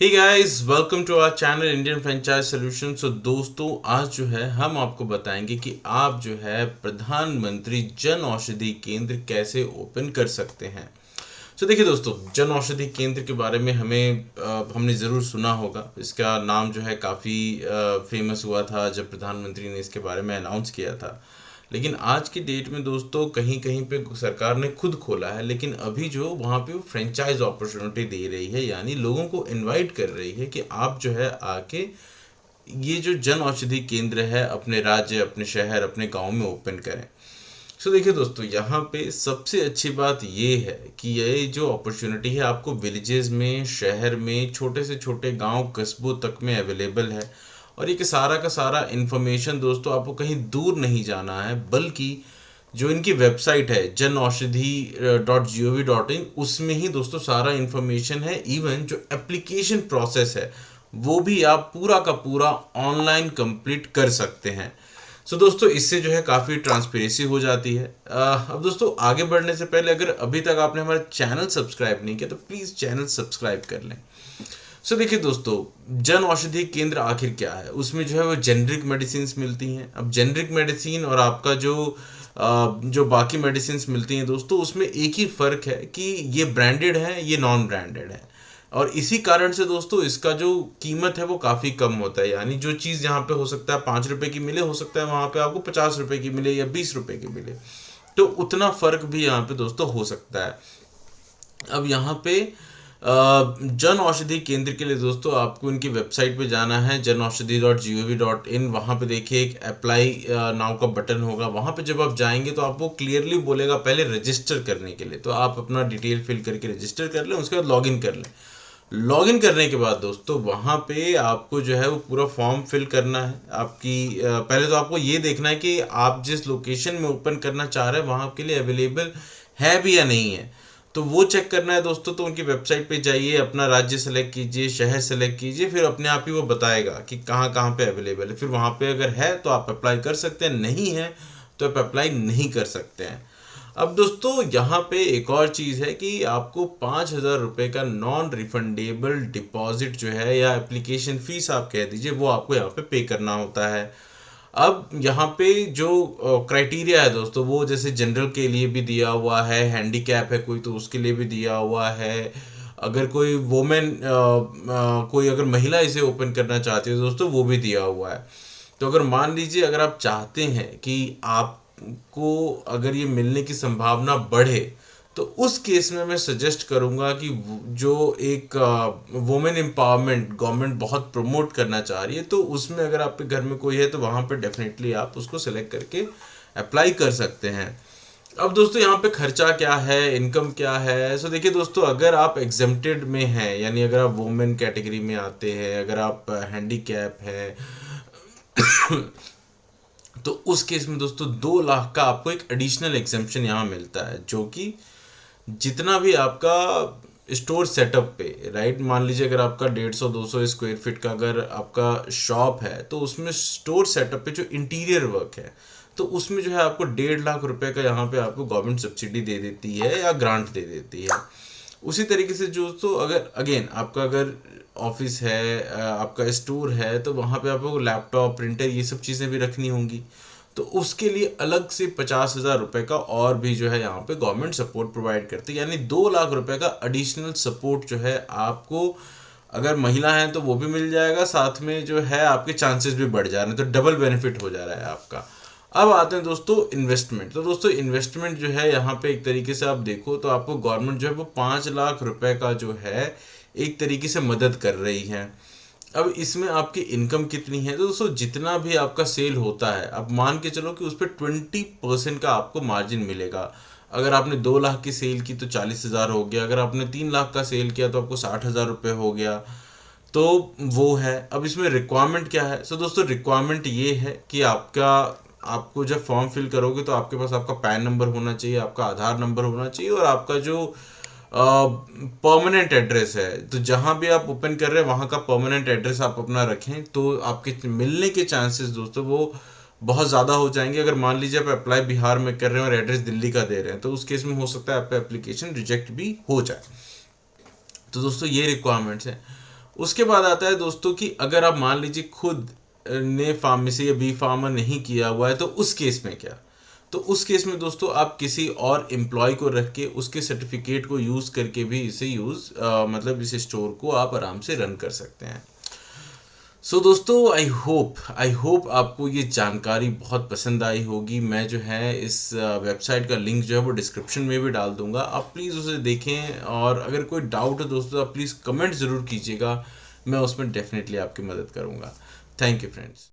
Hey guys, welcome to our channel Indian franchise solution. So दोस्तों, आज जो है हम आपको बताएंगे कि आप जो है प्रधानमंत्री जन औषधि केंद्र कैसे ओपन कर सकते हैं। सो देखिए दोस्तों, जन औषधि केंद्र के बारे में हमने ज़रूर सुना होगा। इसका नाम जो है काफ़ी फेमस हुआ था जब प्रधानमंत्री ने इसके बारे में अनाउंस किया था। लेकिन आज की डेट में दोस्तों कहीं कहीं पे सरकार ने खुद खोला है, लेकिन अभी जो वहाँ पे वो फ्रेंचाइज अपॉर्चुनिटी दे रही है, यानी लोगों को इनवाइट कर रही है कि आप जो है आके ये जो जन औषधि केंद्र है अपने राज्य, अपने शहर, अपने गांव में ओपन करें। सो देखिए दोस्तों, यहाँ पे सबसे अच्छी बात ये है कि ये जो अपॉर्चुनिटी है आपको विलेजेस में, शहर में, छोटे से छोटे गांव कस्बों तक में अवेलेबल है। और ये कि सारा का सारा इन्फॉर्मेशन दोस्तों आपको कहीं दूर नहीं जाना है, बल्कि जो इनकी वेबसाइट है जन औषधि .gov.in, उसमें ही दोस्तों सारा इन्फॉर्मेशन है। इवन जो एप्लीकेशन प्रोसेस है वो भी आप पूरा का पूरा ऑनलाइन कंप्लीट कर सकते हैं। सो दोस्तों, इससे जो है काफ़ी ट्रांसपेरेंसी हो जाती है। अब दोस्तों, आगे बढ़ने से पहले अगर अभी तक आपने हमारा चैनल सब्सक्राइब नहीं किया तो प्लीज़ चैनल सब्सक्राइब कर लें। सो देखिए दोस्तों, जन औषधि केंद्र आखिर क्या है। उसमें जो है वो जेनरिक मेडिसिन मिलती हैं। अब जेनरिक मेडिसिन और आपका जो बाकी मेडिसिन मिलती हैं दोस्तों, उसमें एक ही फ़र्क है कि ये ब्रांडेड है, ये नॉन ब्रांडेड है। और इसी कारण से दोस्तों इसका जो कीमत है वो काफ़ी कम होता है। यानी जो चीज़ यहाँ पे हो सकता है 5 रुपए की मिले, हो सकता है वहाँ पे आपको 50 रुपए की मिले या 20 रुपए की मिले। तो उतना फ़र्क भी यहाँ पे दोस्तों हो सकता है। अब यहाँ पे जन औषधि केंद्र के लिए दोस्तों आपको इनकी वेबसाइट पे जाना है, janaushadhi.gov.in। वहाँ पे देखिए एक अप्लाई नाउ का बटन होगा। वहाँ पे जब आप जाएंगे तो आपको क्लियरली बोलेगा पहले रजिस्टर करने के लिए, तो आप अपना डिटेल फिल करके रजिस्टर कर लें, उसके बाद लॉगिन कर लें। लॉगिन करने के बाद दोस्तों वहाँ पे आपको जो है वो पूरा फॉर्म फिल करना है। पहले तो आपको ये देखना है कि आप जिस लोकेशन में ओपन करना चाह रहे हैं वहाँ के लिए अवेलेबल है भी या नहीं है, तो वो चेक करना है दोस्तों। तो उनकी वेबसाइट पे जाइए, अपना राज्य सेलेक्ट कीजिए, शहर सेलेक्ट कीजिए, फिर अपने आप ही वो बताएगा कि कहाँ कहाँ पे अवेलेबल है। फिर वहाँ पे अगर है तो आप अप्लाई कर सकते हैं, नहीं है तो आप अप्लाई नहीं कर सकते हैं। अब दोस्तों यहाँ पे एक और चीज़ है कि आपको 5,000 रुपये का नॉन रिफंडेबल डिपॉजिट जो है, या एप्लीकेशन फ़ीस आप कह दीजिए, वो आपको यहाँ पे करना होता है। अब यहाँ पे जो क्राइटेरिया है दोस्तों, वो जैसे जनरल के लिए भी दिया हुआ है, हैंडीकैप है कोई तो उसके लिए भी दिया हुआ है। अगर कोई वोमेन कोई अगर महिला इसे ओपन करना चाहती है दोस्तों, वो भी दिया हुआ है। तो अगर मान लीजिए अगर आप चाहते हैं कि आपको अगर ये मिलने की संभावना बढ़े, तो उस केस में मैं सजेस्ट करूंगा कि जो एक वुमेन एम्पावरमेंट गवर्नमेंट बहुत प्रमोट करना चाह रही है, तो उसमें अगर आपके घर में कोई है तो वहाँ पे डेफिनेटली आप उसको सेलेक्ट करके अप्लाई कर सकते हैं। अब दोस्तों यहाँ पे खर्चा क्या है, इनकम क्या है। सो देखिए दोस्तों, अगर आप एग्जेम्प्टेड में हैं, यानी अगर आप वुमेन कैटेगरी में आते हैं, अगर आप हैंडीकैप हैं, तो उस केस में दोस्तों 2 लाख का आपको एक एडिशनल एग्जेम्पशन यहाँ मिलता है, जो कि जितना भी आपका स्टोर सेटअप पे, राइट, मान लीजिए अगर आपका 150-200 स्क्वायर फीट का अगर आपका शॉप है, तो उसमें स्टोर सेटअप पे जो इंटीरियर वर्क है, तो उसमें जो है आपको 1.5 लाख रुपए का यहाँ पे आपको गवर्नमेंट सब्सिडी दे देती है या ग्रांट दे देती है। उसी तरीके से जो तो अगर अगेन आपका अगर ऑफिस है, आपका स्टोर है, तो वहाँ पे आपको लैपटॉप, प्रिंटर, ये सब चीज़ें भी रखनी होंगी। तो उसके लिए अलग से 50,000 रुपये का और भी जो है यहाँ पे गवर्नमेंट सपोर्ट प्रोवाइड करती है। यानी 2 लाख रुपए का एडिशनल सपोर्ट जो है आपको, अगर महिला है तो वो भी मिल जाएगा, साथ में जो है आपके चांसेस भी बढ़ जा रहे हैं, तो डबल बेनिफिट हो जा रहा है आपका। अब आते हैं दोस्तों इन्वेस्टमेंट। तो दोस्तों इन्वेस्टमेंट जो है यहाँ पे एक तरीके से आप देखो तो आपको गवर्नमेंट जो है वो 5 लाख रुपए का जो है एक तरीके से मदद कर रही है। अब इसमें आपकी इनकम कितनी है, तो दोस्तों जितना भी आपका सेल होता है, अब मान के चलो कि उस पर 20% का आपको मार्जिन मिलेगा। अगर आपने 2 लाख की सेल की तो 40,000 हो गया, अगर आपने 3 लाख का सेल किया तो आपको 60,000 रुपये हो गया। तो वो है। अब इसमें रिक्वायरमेंट क्या है। सो दोस्तों रिक्वायरमेंट ये है कि आपको जब फॉर्म फिल करोगे तो आपके पास आपका पैन नंबर होना चाहिए, आपका आधार नंबर होना चाहिए, और आपका जो परमानेंट एड्रेस है, तो जहाँ भी आप ओपन कर रहे हैं वहाँ का परमानेंट एड्रेस आप अपना रखें, तो आपके मिलने के चांसेस दोस्तों वो बहुत ज़्यादा हो जाएंगे। अगर मान लीजिए आप अप्लाई बिहार में कर रहे हैं और एड्रेस दिल्ली का दे रहे हैं, तो उस केस में हो सकता है आपका एप्लीकेशन रिजेक्ट भी हो जाए। तो दोस्तों ये रिक्वायरमेंट्स हैं। उसके बाद आता है दोस्तों कि अगर आप मान लीजिए खुद ने फार्मेसी या बी फार्मा नहीं किया हुआ है, तो उस केस में क्या? तो उस केस में दोस्तों आप किसी और एम्प्लॉय को रख के उसके सर्टिफिकेट को यूज़ करके भी इसे मतलब इस स्टोर को आप आराम से रन कर सकते हैं। सो दोस्तों, आई होप आपको ये जानकारी बहुत पसंद आई होगी। मैं जो है इस वेबसाइट का लिंक जो है वो डिस्क्रिप्शन में भी डाल दूंगा, आप प्लीज़ उसे देखें। और अगर कोई डाउट है दोस्तों, आप प्लीज़ कमेंट ज़रूर कीजिएगा, मैं उसमें डेफिनेटली आपकी मदद करूंगा। Thank you friends.